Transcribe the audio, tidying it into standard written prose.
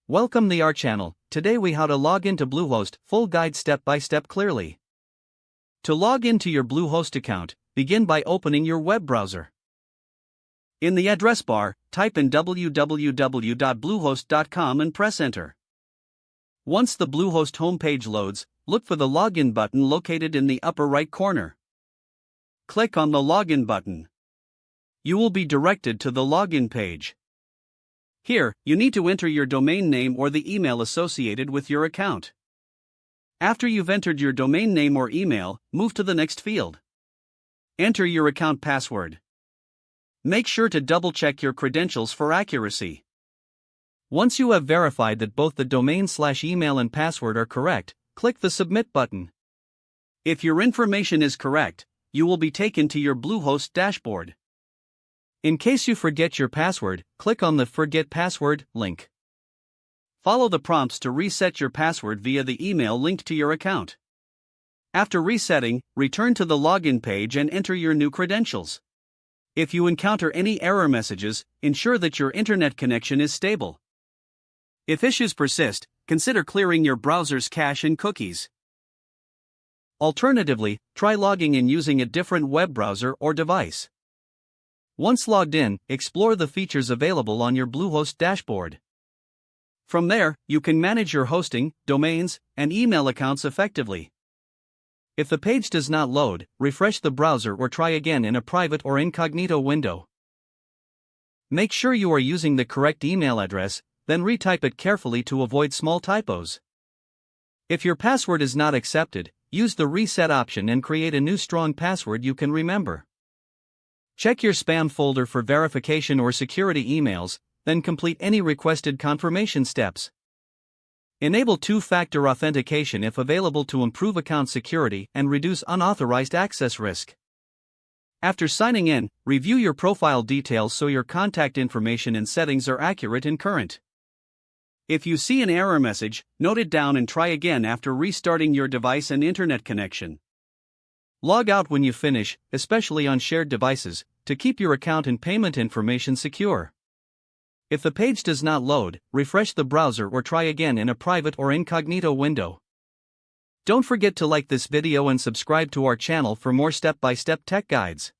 Welcome to our channel. Today we how to log into Bluehost, full guide step by step clearly. To log into your Bluehost account, begin by opening your web browser. In the address bar, type in www.bluehost.com and press enter. Once the Bluehost homepage loads, look for the login button located in the upper right corner. Click on the login button. You will be directed to the login page. Here, you need to enter your domain name or the email associated with your account. After you've entered your domain name or email, move to the next field. Enter your account password. Make sure to double-check your credentials for accuracy. Once you have verified that both the domain/email and password are correct, click the Submit button. If your information is correct, you will be taken to your Bluehost dashboard. In case you forget your password, click on the Forget Password link. Follow the prompts to reset your password via the email linked to your account. After resetting, return to the login page and enter your new credentials. If you encounter any error messages, ensure that your internet connection is stable. If issues persist, consider clearing your browser's cache and cookies. Alternatively, try logging in using a different web browser or device. Once logged in, explore the features available on your Bluehost dashboard. From there, you can manage your hosting, domains, and email accounts effectively. If the page does not load, refresh the browser or try again in a private or incognito window. Make sure you are using the correct email address, then retype it carefully to avoid small typos. If your password is not accepted, use the reset option and create a new strong password you can remember. Check your spam folder for verification or security emails, then complete any requested confirmation steps. Enable two-factor authentication if available to improve account security and reduce unauthorized access risk. After signing in, review your profile details so your contact information and settings are accurate and current. If you see an error message, note it down and try again after restarting your device and internet connection. Log out when you finish, especially on shared devices, to keep your account and payment information secure. If the page does not load, refresh the browser or try again in a private or incognito window. Don't forget to like this video and subscribe to our channel for more step-by-step tech guides.